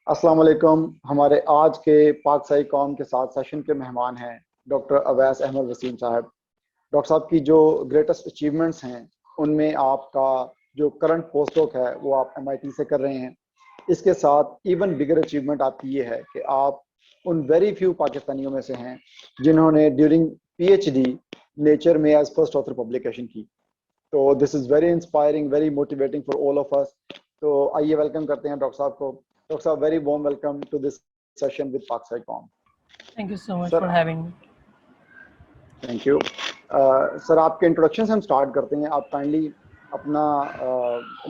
अस्सलाम वालेकुम। हमारे आज के पाक साई कौम के साथ सेशन के मेहमान हैं डॉक्टर अवैस अहमद वसीम साहब। डॉक्टर साहब की जो ग्रेटेस्ट अचीवमेंट्स हैं उनमें आपका जो करंट पोस्ट डॉक है वो आप एमआईटी से कर रहे हैं। इसके साथ इवन बिगर अचीवमेंट आपकी ये है कि आप उन वेरी फ्यू पाकिस्तानियों में से हैं जिन्होंने ड्यूरिंग पीएचडी नेचर में एज फर्स्ट ऑथर पब्लिकेशन की। तो this is very inspiring, very motivating for all of us. तो आइए वेलकम करते हैं डॉक्टर साहब को। डॉक्टर साहब, very warm welcome to this session with Pak Sci Com. Thank you so much sir, for having me. Thank you. Sir, आपके introduction से हम स्टार्ट करते हैं। आप काइंडली अपना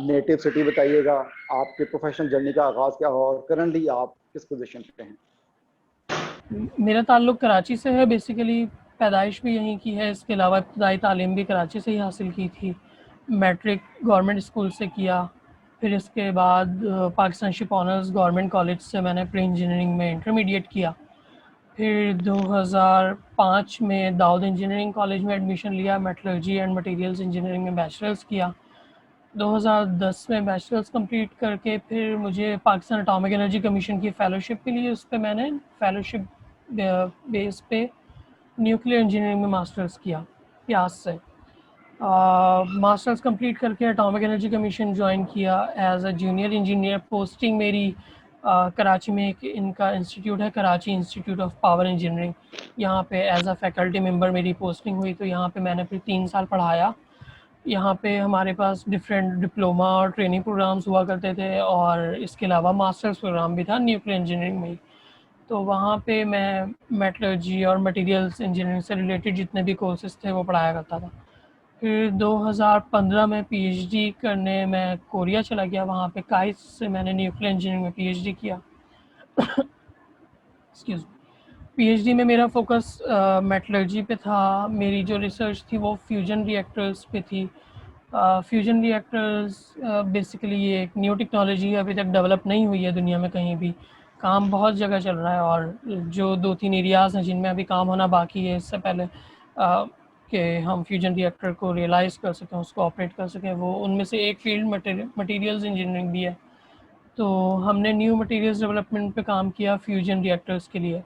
नेटिव सिटी बताइएगा, आपके प्रोफेशनल जर्नी का आगाज़ क्या हो और करंटली आप किस पोजीशन पे हैं? मेरा ताल्लुक़ कराची से है। बेसिकली पैदाइश भी यहीं की है। इसके अलावा इब्तदाई तालीम भी कराची से ही हासिल की थी। मैट्रिक गवर्नमेंट स्कूल से किया। फिर इसके बाद Pakistan ship honours government college से मैंने प्री इंजीनियरिंग में इंटरमीडिएट किया। फिर 2005 में दाऊद इंजीनियरिंग कॉलेज में एडमिशन लिया। मेटलर्जी एंड मटेरियल्स इंजीनियरिंग में बैचलर्स किया। 2010 में बैचलर्स कंप्लीट करके फिर मुझे पाकिस्तान एटॉमिक एनर्जी कमीशन की फ़ेलोशिप मिली। उस पर मैंने फ़ेलोशिप बेस पे न्यूक्लियर इंजीनियरिंग में मास्टर्स किया प्यास से। मास्टर्स कंप्लीट करके एटॉमिक एनर्जी कमीशन ज्वाइन किया as a junior engineer. Posting मेरी कराची में एक इनका इंस्टीट्यूट है, Karachi institute of power engineering. यहाँ पे एज अ फैकल्टी मेंबर मेरी पोस्टिंग हुई। तो यहाँ पे मैंने फिर 3 साल पढ़ाया। यहाँ पे हमारे पास डिफरेंट डिप्लोमा और ट्रेनिंग प्रोग्राम्स हुआ करते थे और इसके अलावा मास्टर्स प्रोग्राम भी था न्यूक्लियर इंजीनियरिंग में ही। तो वहाँ पे मैं मेटलर्जी और मटेरियल्स इंजीनियरिंग से रिलेटेड जितने भी कोर्सेज थे वो पढ़ाया करता था। फिर 2015 में पीएचडी करने मैं कोरिया चला गया। वहाँ पे काइस से मैंने न्यूक्लियर इंजीनियरिंग में पीएचडी किया। एक्सक्यूज पीएचडी में मेरा फोकस मेटलर्जी पे था। मेरी जो रिसर्च थी वो फ्यूजन रिएक्टर्स पे थी। फ्यूजन रिएक्टर्स बेसिकली ये एक न्यू टेक्नोलॉजी है, अभी तक डेवलप नहीं हुई है दुनिया में कहीं भी। काम बहुत जगह चल रहा है और जो 2-3 एरियाज़ हैं जिनमें अभी काम होना बाकी है इससे पहले कि हम फ्यूजन रिएक्टर को रियलाइज़ कर सकें, उसको ऑपरेट कर सकें, वो उनमें से एक फील्ड मटेरियल्स इंजीनियरिंग भी है। तो हमने न्यू मटेरियल्स डेवलपमेंट पे काम किया फ्यूजन रिएक्टर्स के लिए।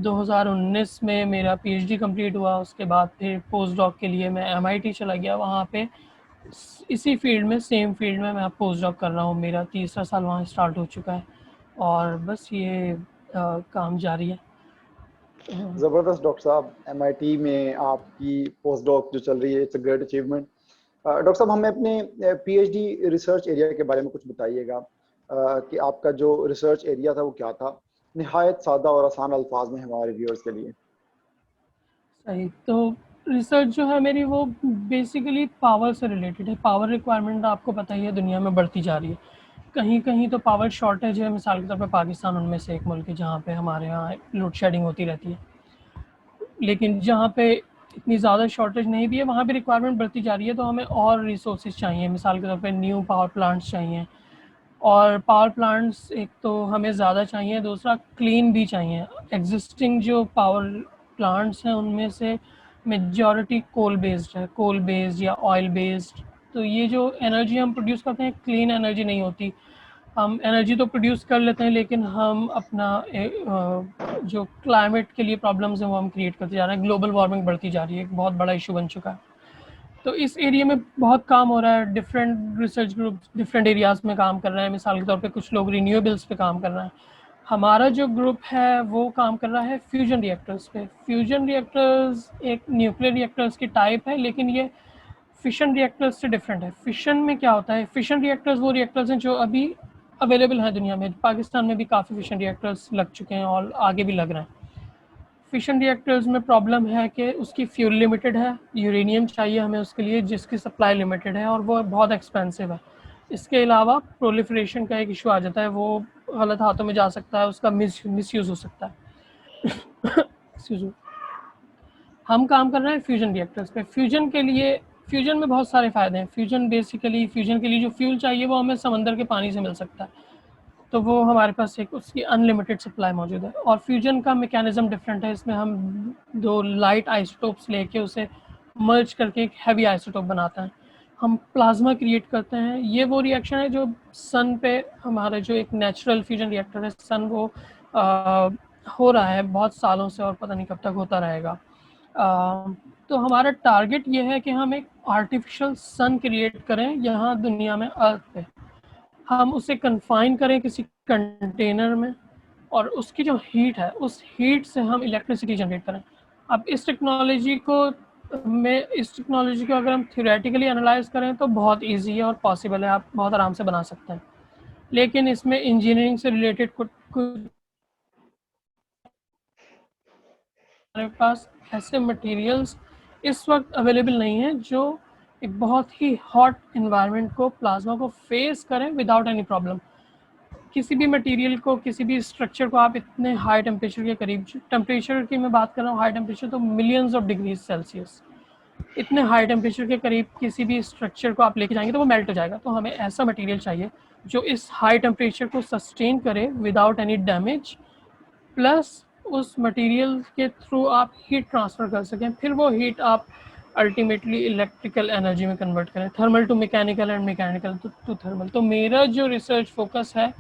2019 में मेरा पीएचडी कंप्लीट हुआ। उसके बाद फिर पोस्ट डॉक के लिए मैं एमआईटी चला गया। वहाँ पे इसी फील्ड में, सेम फील्ड में मैं पोस्ट डॉक कर रहा हूँ। मेरा तीसरा साल वहाँ स्टार्ट हो चुका है और बस ये काम जारी है। ज़बरदस्त डॉक्टर साहब, एमआईटी में आपकी पोस्ट डॉक जो चल रही है, it's a great achievement. Doctor साहब, हमें अपने पीएचडी रिसर्च एरिया के बारे में कुछ बताइएगा कि आपका जो रिसर्च एरिया था वो क्या था, निहायत सादा और आसान अल्फाज में हमारे व्यूअर्स के लिए। सही। तो रिसर्च जो है मेरी वो बेसिकली पावर से रिलेटेड है। पावर रिक्वायरमेंट आपको पता ही है दुनिया में बढ़ती जा रही है। कहीं कहीं तो पावर शॉर्टेज है। मिसाल के तौर पे पाकिस्तान उनमें से एक मुल्क है जहाँ पे हमारे यहाँ लोड शेडिंग होती रहती है। लेकिन जहाँ पे इतनी ज़्यादा शॉर्टेज नहीं भी है वहाँ पे रिक्वायरमेंट बढ़ती जा रही है। तो हमें और रिसोर्सेज चाहिए। मिसाल के तौर पे न्यू पावर प्लांट्स चाहिए और पावर प्लांट्स एक तो हमें ज़्यादा चाहिए, दूसरा क्लीन भी चाहिए। एग्जिस्टिंग जो पावर प्लांट्स हैं उनमें से मेजॉरिटी कोल बेस्ड है, कोल बेस्ड या ऑयल बेस्ड। तो ये जो एनर्जी हम प्रोड्यूस करते हैं क्लीन एनर्जी नहीं होती। हम एनर्जी तो प्रोड्यूस कर लेते हैं लेकिन हम अपना जो क्लाइमेट के लिए प्रॉब्लम्स हैं वो हम क्रिएट करते जा रहे हैं। ग्लोबल वार्मिंग बढ़ती जा रही है, एक बहुत बड़ा इशू बन चुका है। तो इस एरिया में बहुत काम हो रहा है। Different research groups different areas में काम कर रहे हैं। मिसाल के तौर पे कुछ लोग रिन्यूएबल्स पे काम कर रहे हैं। हमारा जो ग्रुप है वो काम कर रहा है फ्यूजन रिएक्टर्स पे। फ्यूजन रिएक्टर्स एक न्यूक्लियर रिएक्टर्स की टाइप है लेकिन ये फिशन रिएक्टर्स से डिफरेंट है। फिशन में क्या होता है, फिशन रिएक्टर्स वो रिएक्टर्स हैं जो अभी अवेलेबल हैं दुनिया में। पाकिस्तान में भी काफ़ी फिशन रिएक्टर्स लग चुके हैं और आगे भी लग रहे हैं। फिशन रिएक्टर्स में प्रॉब्लम है कि उसकी फ्यूल लिमिटेड है, यूरेनियम चाहिए हमें उसके लिए जिसकी सप्लाई लिमिटेड है और वो बहुत एक्सपेंसिव है। इसके अलावा प्रोलिफरेशन का एक इशू आ जाता है, वो गलत हाथों में जा सकता है, उसका मिसयूज़ हो सकता है। Excuse me. हम काम कर रहे हैं फ्यूजन रिएक्टर्स पे। फ्यूजन के लिए, फ्यूजन में बहुत सारे फ़ायदे हैं। फ्यूजन बेसिकली, फ्यूजन के लिए जो फ्यूल चाहिए वो हमें समंदर के पानी से मिल सकता है। तो वो हमारे पास एक उसकी अनलिमिटेड सप्लाई मौजूद है। और फ्यूजन का मैकेनिज़्म डिफरेंट है। इसमें हम 2 लाइट आइसोटोप्स लेके उसे मर्ज करके एक हैवी आइसोटोप बनाते हैं। हम प्लाज्मा क्रिएट करते हैं। ये वो रिएक्शन है जो सन पे हमारा जो एक नेचुरल फ्यूजन रिएक्टर है सन, वो हो रहा है बहुत सालों से और पता नहीं कब तक होता रहेगा। तो हमारा टारगेट ये है कि हम एक आर्टिफिशियल सन क्रिएट करें यहाँ दुनिया में, अर्थ पे। हम उसे कन्फाइन करें किसी कंटेनर में, और उसकी जो हीट है उस हीट से हम इलेक्ट्रिसिटी जनरेट करें। अब इस टेक्नोलॉजी को अगर हम थ्योरेटिकली एनालाइज करें तो बहुत इजी है और पॉसिबल है, आप बहुत आराम से बना सकते हैं। लेकिन इसमें इंजीनियरिंग से रिलेटेड कुछ हमारे पास ऐसे मटेरियल्स इस वक्त अवेलेबल नहीं है जो एक बहुत ही हॉट इन्वायरमेंट को, प्लाज्मा को फेस करें विदाउट एनी प्रॉब्लम। किसी भी मटेरियल को, किसी भी स्ट्रक्चर को आप इतने हाई टेम्परेचर के करीब, टेम्परेचर की मैं बात कर रहा हूँ, हाई टेम्परेचर तो मिलियंस ऑफ डिग्रीज सेल्सियस, इतने हाई टेम्परेचर के करीब किसी भी स्ट्रक्चर को आप लेके जाएंगे तो वो मेल्ट हो जाएगा। तो हमें ऐसा मटेरियल चाहिए जो इस हाई टेम्परेचर को सस्टेन करे विदाउट एनी डैमेज, प्लस उस मटेरियल के थ्रू आप हीट ट्रांसफ़र कर सकें, फिर वो हीट आप अल्टीमेटली इलेक्ट्रिकल एनर्जी में कन्वर्ट करें, thermal to mechanical and mechanical to thermal. तो मेरा जो रिसर्च फोकस है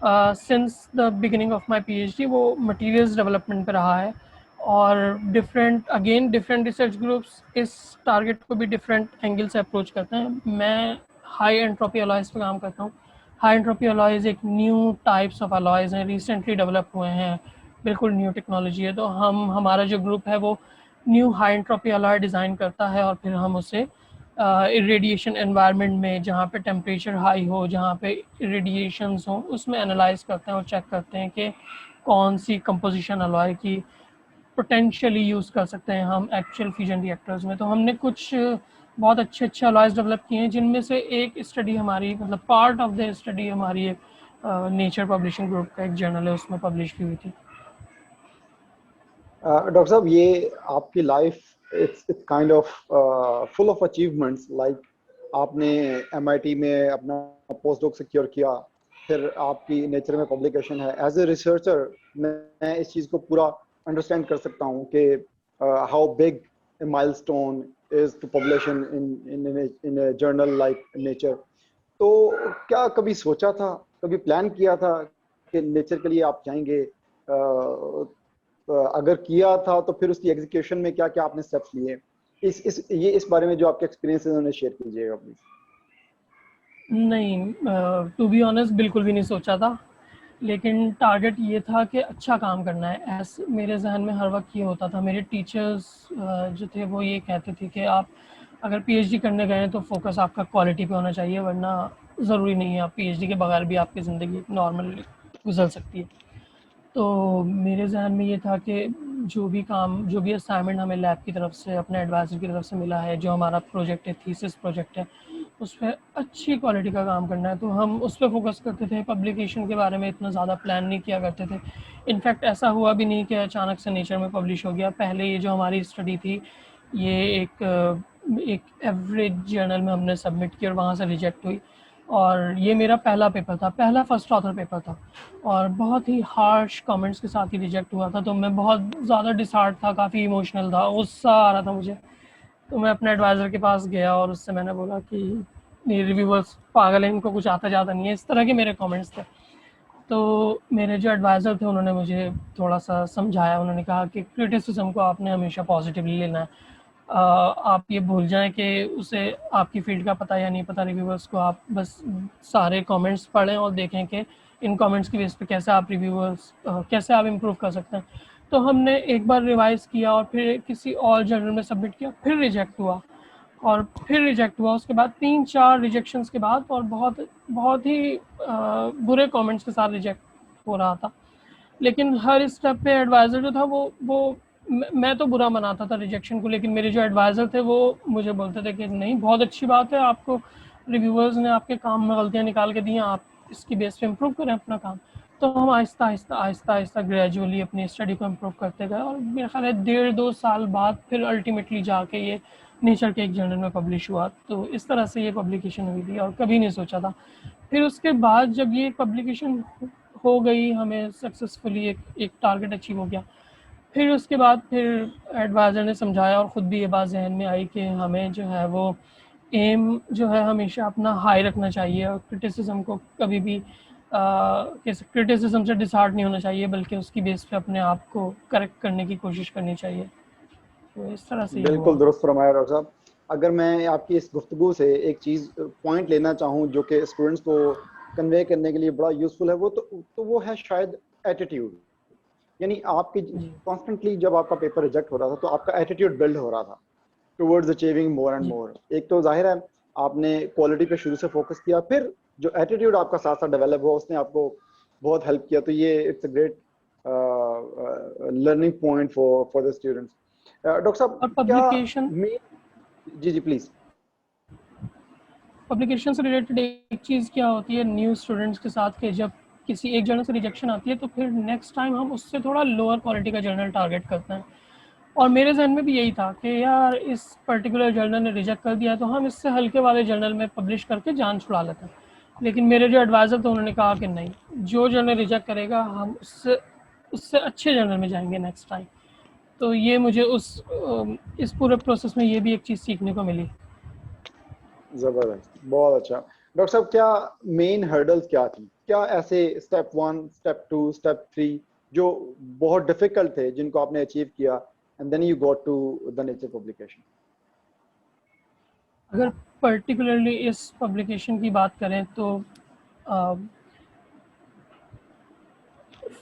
since the beginning of my PhD वो मटेरियल्स डेवलपमेंट पे रहा है। और डिफरेंट रिसर्च ग्रुप्स इस टारगेट को भी डिफरेंट एंगल से अप्रोच करते हैं। मैं हाई एंट्रोपी अलॉयज़ पे काम करता हूँ। हाई एंट्रोपी अलॉयज़ एक न्यू टाइप्स ऑफ अलॉयज़ हैं, रिसेंटली डेवलप हुए हैं, बिल्कुल न्यू टेक्नोलॉजी है। तो हमारा जो ग्रुप है वो new high entropy alloy design करता है और फिर हम उसे इरेडिएशन एनवायरनमेंट में, जहाँ पे टेम्परेचर हाई हो, जहाँ पे इरेडिएशंस हो, उसमें एनालाइज करते हैं और चेक करते हैं कि कौन सी कंपोजिशन अलॉय की पोटेंशियली यूज़ कर सकते हैं हम एक्चुअल फ्यूजन रिएक्टर्स में। तो हमने कुछ बहुत अच्छे अलॉयज़ डेवलप किए हैं, जिनमें से एक स्टडी हमारी, मतलब पार्ट ऑफ द स्टडी हमारी एक नेचर पब्लिशिंग ग्रुप का एक जर्नल है उसमें पब्लिश की हुई थी। डॉक्टर साहब, ये आपकी life it's kind of full of achievements. Like आपने एमआईटी में अपना पोस्ट डॉक सिक्योर किया, फिर आपकी नेचर में पब्लिकेशन है। एज ए रिसर्चर मैं इस चीज़ को पूरा अंडरस्टैंड कर सकता हूँ कि how big a milestone is to publishing in a journal like Nature. तो क्या कभी सोचा था, कभी प्लान किया था कि नेचर के लिए आप जाएंगे? अगर किया था तो फिर उसकी एग्जीक्यूशन में क्या क्या आपने स्टेप्स लिए? इस बारे में जो आपके एक्सपीरियंस है उन्हें शेयर कीजिएगा प्लीज। नहीं, टू बी ऑनेस्ट बिल्कुल भी नहीं सोचा था, लेकिन टारगेट ये था कि अच्छा काम करना है। ऐसे मेरे जहन में हर वक्त ये होता था। मेरे टीचर्स जो थे वो ये कहते थे कि आप अगर पीएचडी करने गए तो फोकस आपका क्वालिटी पे होना चाहिए, वरना ज़रूरी नहीं है, आप पीएचडी के बगैर भी आपकी ज़िंदगी नॉर्मल गुजर सकती है। तो मेरे जहन में ये था कि जो भी काम, जो भी असाइनमेंट हमें लैब की तरफ से, अपने एडवाइज़र की तरफ से मिला है, जो हमारा प्रोजेक्ट है, थीसिस प्रोजेक्ट है, उस पर अच्छी क्वालिटी का काम करना है, तो हम उस पर फोकस करते थे। पब्लिकेशन के बारे में इतना ज़्यादा प्लान नहीं किया करते थे। इनफैक्ट ऐसा हुआ भी नहीं कि अचानक से नेचर में पब्लिश हो गया। पहले ये जो हमारी स्टडी थी ये एक एवरेज जर्नल में हमने सबमिट की और वहाँ से रिजेक्ट हुई। और ये मेरा पहला पेपर था, पहला फर्स्ट ऑथर पेपर था, और बहुत ही हार्श कमेंट्स के साथ ही रिजेक्ट हुआ था। तो मैं बहुत ज़्यादा डिसहार्ट था, काफ़ी इमोशनल था, गुस्सा आ रहा था मुझे। तो मैं अपने एडवाइज़र के पास गया और उससे मैंने बोला कि ये रिव्यूअर्स पागल हैं, इनको कुछ आता जाता नहीं है, इस तरह के मेरे कमेंट्स थे। तो मेरे जो एडवाइज़र थे उन्होंने मुझे थोड़ा सा समझाया। उन्होंने कहा कि क्रिटिसिज्म को आपने हमेशा पॉजिटिवली लेना है। आप ये भूल जाएं कि उसे आपकी फील्ड का पता या नहीं पता, रिव्यूअर्स को आप बस सारे कमेंट्स पढ़ें और देखें कि इन कमेंट्स की बेस पे कैसे आप कैसे आप इम्प्रूव कर सकते हैं। तो हमने एक बार रिवाइज़ किया और फिर किसी और जर्नल में सबमिट किया, फिर रिजेक्ट हुआ और फिर रिजेक्ट हुआ। उसके बाद 3-4 रिजेक्शंस के बाद और बहुत ही बुरे कमेंट्स के साथ रिजेक्ट हो रहा था। लेकिन हर स्टेप पे एडवाइज़र जो था वो मैं तो बुरा मनाता था रिजेक्शन को, लेकिन मेरे जो एडवाइज़र थे वो मुझे बोलते थे कि नहीं, बहुत अच्छी बात है, आपको रिव्यूअर्स ने आपके काम में गलतियाँ निकाल के दी हैं, आप इसकी बेस पे इम्प्रूव करें अपना काम। तो हम आहिस्ता ग्रेजुअली अपनी स्टडी को इम्प्रूव करते गए और मेरा ख्याल है 1.5-2 साल बाद फिर अल्टीमेटली जाके ये नेचर के एक जर्नल में पब्लिश हुआ। तो इस तरह से ये पब्लिकेशन हुई थी और कभी नहीं सोचा था। फिर उसके बाद जब ये पब्लिकेशन हो गई, हमें सक्सेसफुली एक टारगेट अचीव हो गया, फिर उसके बाद फिर एडवाइज़र ने समझाया और ख़ुद भी ये बात जहन में आई कि हमें जो है वो एम जो है हमेशा अपना हाई रखना चाहिए और क्रिटिसिज्म को कभी भी क्रिटिसिज्म से डिसहार्ट नहीं होना चाहिए, बल्कि उसकी बेस पे अपने आप को करेक्ट करने की कोशिश करनी चाहिए। तो इस तरह से ये बिल्कुल हुआ। दुरुस्त फरमाया डॉक्टर साहब। अगर मैं आपकी इस गुफ्तगू से एक चीज़ पॉइंट लेना चाहूँ जो कि स्टूडेंट्स को कन्वे करने के लिए बड़ा यूजफुल है, वो है शायद एटीट्यूड। यानी आपकी जी, कॉन्स्टेंटली जब आपका पेपर रिजेक्ट हो रहा था तो आपका एटीट्यूड बिल्ड हो रहा था टुवर्ड्स अचीविंग मोर एंड जी। मोर। एक तो जाहिर है आपने क्वालिटी पे शुरू से फोकस किया, फिर जो एटीट्यूड आपका साथ साथ डेवलप हुआ उसने आपको बहुत हेल्प किया। तो ये it's a great learning point for the students. Doctor साहब और क्या पब्लिकेशन मेन, जी जी प्लीज। पब्लिकेशन से रिलेटेड एक चीज़ क्या होती है न्यू स्टूडेंट्स के साथ, कि जब किसी एक जर्नल से रिजेक्शन आती है तो फिर नेक्स्ट टाइम हम उससे थोड़ा लोअर क्वालिटी का जर्नल टारगेट करते हैं। और मेरे जहन में भी यही था कि यार इस पर्टिकुलर जर्नल ने रिजेक्ट कर दिया तो हम इससे हल्के वाले जर्नल में पब्लिश करके जान छुड़ा लेते हैं। लेकिन मेरे जो एडवाइज़र थे उन्होंने कहा कि नहीं, जो जर्नल रिजेक्ट करेगा हम उससे उससे अच्छे जर्नल में जाएंगे नेक्स्ट टाइम। तो ये मुझे इस पूरे प्रोसेस में ये भी एक चीज़ सीखने को मिली। जबरदस्त, बहुत अच्छा। डॉक्टर साहब क्या मेन हर्डल्स क्या थी, क्या ऐसे स्टेप 1 स्टेप 2 स्टेप 3 जो बहुत डिफिकल्ट थे जिनको आपने अचीव किया and then you got to the Nature publication? अगर पर्टिकुलरली इस पब्लिकेशन की बात करें तो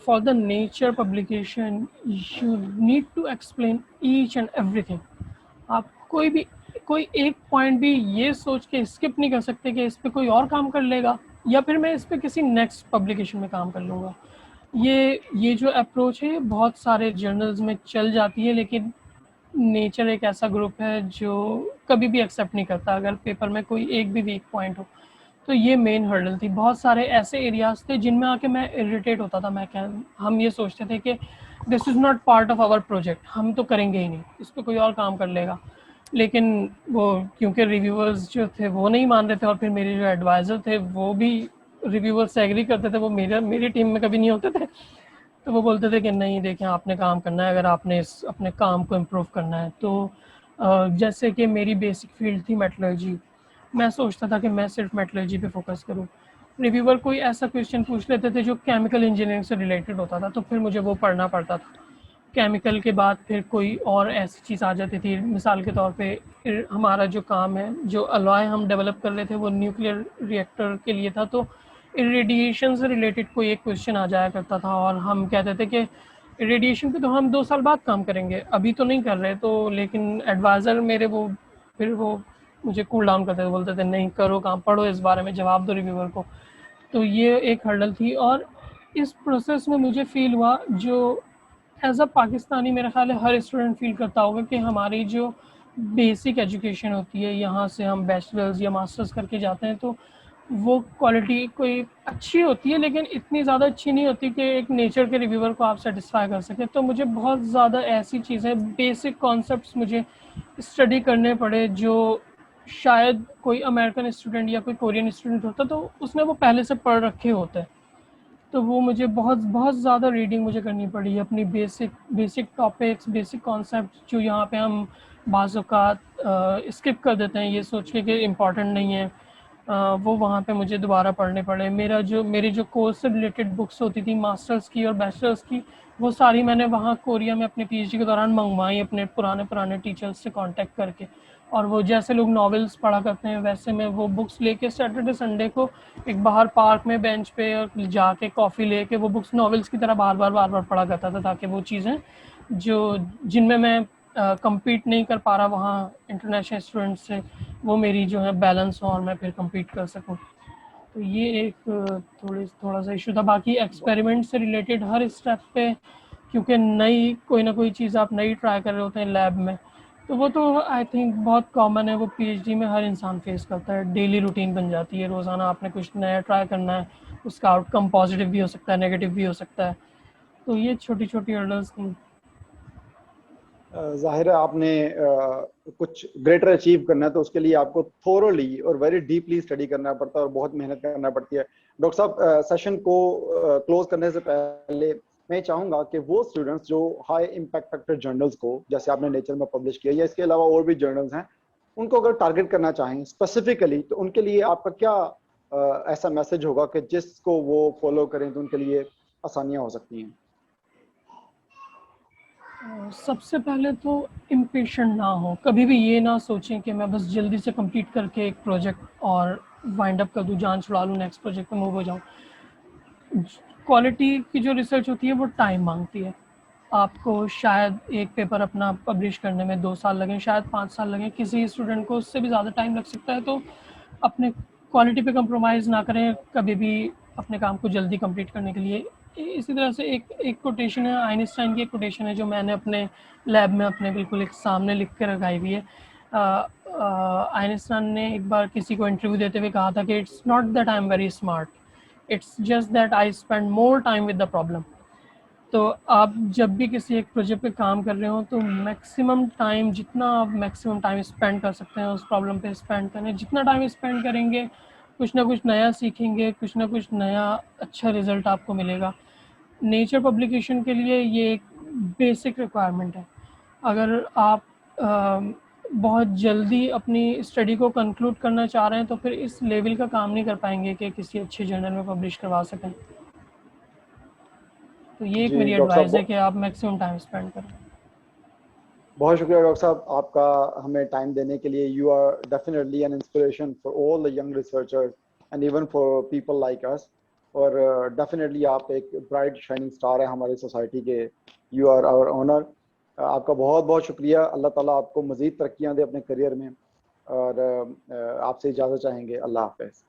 for the Nature publication you need to explain each and everything. आप कोई एक पॉइंट भी ये सोच के स्किप नहीं कर सकते कि इस पे कोई और काम कर लेगा या फिर मैं इस पे किसी नेक्स्ट पब्लिकेशन में काम कर लूँगा। ये जो अप्रोच है बहुत सारे जर्नल्स में चल जाती है, लेकिन नेचर एक ऐसा ग्रुप है जो कभी भी एक्सेप्ट नहीं करता अगर पेपर में कोई एक भी वीक पॉइंट हो। तो ये मेन हर्डल थी। बहुत सारे ऐसे एरियाज थे जिनमें आके मैं इरिटेट होता था। हम ये सोचते थे कि this is not part of our project, हम तो करेंगे ही नहीं, इस पर कोई और काम कर लेगा। लेकिन वो क्योंकि रिव्यूअर्स जो थे वो नहीं मान रहे थे और फिर मेरे जो एडवाइज़र थे वो भी रिव्यूअर्स से एग्री करते थे, वो मेरी टीम में कभी नहीं होते थे। तो वो बोलते थे कि नहीं देखें, आपने काम करना है, अगर आपने इस अपने काम को इम्प्रूव करना है तो जैसे कि मेरी बेसिक फील्ड थी मेटलर्जी, मैं सोचता था कि मैं सिर्फ मेटलर्जी पे फोकस करूं। रिव्यूअर कोई ऐसा क्वेश्चन पूछ लेते थे जो केमिकल इंजीनियरिंग से रिलेटेड होता था तो फिर मुझे वो पढ़ना पड़ता था। केमिकल के बाद फिर कोई और ऐसी चीज़ आ जाती थी, मिसाल के तौर पे हमारा जो काम है, जो अलॉय हम डेवलप कर रहे थे वो न्यूक्लियर रिएक्टर के लिए था, तो रेडिएशन से रिलेटेड कोई एक क्वेश्चन आ जाया करता था और हम कहते थे कि रेडिएशन पे तो हम 2 साल बाद काम करेंगे, अभी तो नहीं कर रहे। तो लेकिन एडवाइज़र मेरे वो मुझे कूल डाउन करते थे, बोलते थे नहीं करो काम, पढ़ो इस बारे में, जवाब दो रिव्यूअर को। तो ये एक हर्डल थी। और इस प्रोसेस में मुझे फील हुआ, जो एज अ पाकिस्तानी मेरा ख्याल है हर स्टूडेंट फील करता होगा, कि हमारी जो बेसिक एजुकेशन होती है यहाँ से हम बैचलर्स या मास्टर्स करके जाते हैं तो वो क्वालिटी कोई अच्छी होती है लेकिन इतनी ज़्यादा अच्छी नहीं होती कि एक नेचर के रिव्यूअर को आप सेटिस्फाई कर सकें। तो मुझे बहुत ज़्यादा ऐसी चीज़ें, बेसिक कॉन्सेप्ट्स मुझे स्टडी करने पड़े जो शायद कोई अमेरिकन स्टूडेंट या कोई कोरियन स्टूडेंट होता तो उसने वो पहले से पढ़ रखे होते हैं। तो वो मुझे बहुत बहुत ज़्यादा रीडिंग मुझे करनी पड़ी अपनी basic basic topics, basic concept जो यहाँ पे हम बाज़ औक़ात स्किप कर देते हैं ये सोच के कि इम्पॉर्टेंट नहीं है। वो वहाँ पे मुझे दोबारा पढ़ने पड़े। मेरी जो कोर्स से रिलेटेड बुक्स होती थी मास्टर्स की और बैचलर्स की, वो सारी मैंने वहाँ कोरिया में अपने पीएचडी के दौरान मंगवाई अपने पुराने पुराने टीचर्स से कांटेक्ट करके। और वो जैसे लोग नॉवेल्स पढ़ा करते हैं वैसे मैं वो बुक्स लेके सैटरडे संडे को एक बाहर पार्क में बेंच पे जाके कॉफ़ी लेके वो बुक्स नॉवेल्स की तरह बार बार पढ़ा करता था, ताकि वो चीज़ें जो जिनमें मैं कम्पीट नहीं कर पा रहा वहाँ इंटरनेशनल स्टूडेंट से, वो मेरी जो है बैलेंस हो और मैं फिर कम्पीट कर सकूँ। तो ये एक थोड़ा सा इशू था। बाकी एक्सपेरिमेंट से रिलेटेड हर स्टेप पे, क्योंकि नई कोई ना कोई चीज़ आप नई ट्राई कर रहे होते हैं लैब में, तो वो तो आई थिंक बहुत कॉमन है, वो पीएचडी में हर इंसान फेस करता है, डेली रूटीन बन जाती है, रोज़ाना आपने कुछ नया ट्राई करना है, उसका आउटकम पॉजिटिव भी हो सकता है, नेगेटिव भी हो सकता है। तो ये छोटी छोटी हर्डल्स थी। जाहिर है आपने कुछ ग्रेटर अचीव करना है तो उसके लिए आपको थोरोली और वेरी डीपली स्टडी करना पड़ता है और बहुत मेहनत करना पड़ती है। डॉक्टर साहब सेशन को क्लोज करने से पहले मैं चाहूंगा कि वो स्टूडेंट्स जो हाई इम्पैक्ट फैक्टर जर्नल्स को, जैसे आपने नेचर में पब्लिश किया या इसके अलावा और भी जर्नल्स हैं, उनको अगर टारगेट करना चाहें स्पेसिफिकली, तो उनके लिए आपका क्या ऐसा मैसेज होगा कि जिसको वो फॉलो करें तो उनके लिए आसानियां हो सकती हैं? सबसे पहले तो इम्पेशेंट ना हो, कभी भी ये ना सोचें कि मैं बस जल्दी से कंप्लीट करके एक प्रोजेक्ट और वाइंड अप कर दूँ, जान छुड़ा लूँ, नेक्स्ट प्रोजेक्ट पे मूव हो जाऊँ। क्वालिटी की जो रिसर्च होती है वो टाइम मांगती है। आपको शायद एक पेपर अपना पब्लिश करने में 2 साल लगें, शायद 5 साल लगें, किसी स्टूडेंट को उससे भी ज़्यादा टाइम लग सकता है। तो अपने क्वालिटी पे कंप्रोमाइज़ ना करें कभी भी अपने काम को जल्दी कंप्लीट करने के लिए। इसी तरह से एक कोटेशन है, आइंस्टाइन की एक कोटेशन है जो मैंने अपने लैब में अपने बिल्कुल एक सामने लिख के लगाई हुई है। आइंस्टाइन ने एक बार किसी को इंटरव्यू देते हुए कहा था कि it's not that I am very smart, it's just that I spend more time with the problem. तो आप जब भी किसी एक प्रोजेक्ट पे काम कर रहे हो तो मैक्सिमम टाइम, जितना आप मैक्सिमम टाइम स्पेंड कर सकते हैं उस प्रॉब्लम पे स्पेंड करें। जितना टाइम स्पेंड करेंगे कुछ ना कुछ नया सीखेंगे, कुछ ना कुछ नया अच्छा रिजल्ट आपको मिलेगा। नेचर पब्लिकेशन के लिए ये एक बेसिक रिक्वायरमेंट है। अगर आप बहुत जल्दी अपनी स्टडी को कंक्लूड करना चाह रहे हैं तो फिर इस लेवल का काम नहीं कर पाएंगे कि किसी अच्छे जर्नल में पब्लिश करवा सकें। तो ये एक जी मेरी डॉक्टर एडवाइस है साहब, कि आप मैक्सिमम टाइम स्पेंड करें। बहुत शुक्रिया डॉक्टर साहब आपका हमें टाइम देने के लिए। You are definitely an inspiration for all the young researchers and even for people like us. और डेफिनेटली आप एक ब्राइट शाइनिंग स्टार है हमारी सोसाइटी के। You are our honour. आपका बहुत बहुत शुक्रिया। अल्लाह ताला आपको मज़ीद तरक्कियां दे अपने करियर में। और आपसे इजाज़त चाहेंगे। अल्लाह हाफ़िज़।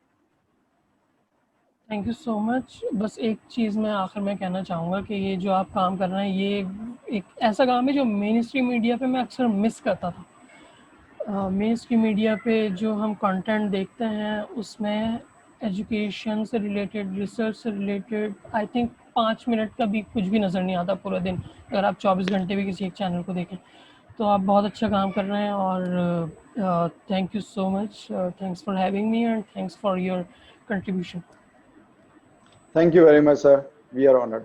Thank you so much. बस एक चीज़ मैं आखिर में कहना चाहूँगा कि ये जो आप काम कर रहे हैं ये एक ऐसा काम है जो मेन स्ट्रीम मीडिया पे मैं अक्सर मिस करता था। मेन स्ट्रीम मीडिया पे जो हम कंटेंट देखते हैं उसमें एजुकेशन से रिलेटेड, रिसर्च से रिलेटेड आई थिंक 5 मिनट का भी कुछ भी नज़र नहीं आता पूरा दिन, अगर आप 24 घंटे भी किसी एक चैनल को देखें। तो आप बहुत अच्छा काम कर रहे हैं और thank you so much. Thanks for having me and thanks for your contribution. Thank you very much sir. We are honoured.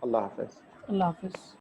अल्लाह हाफ़िज़। अल्लाह हाफ़िज़।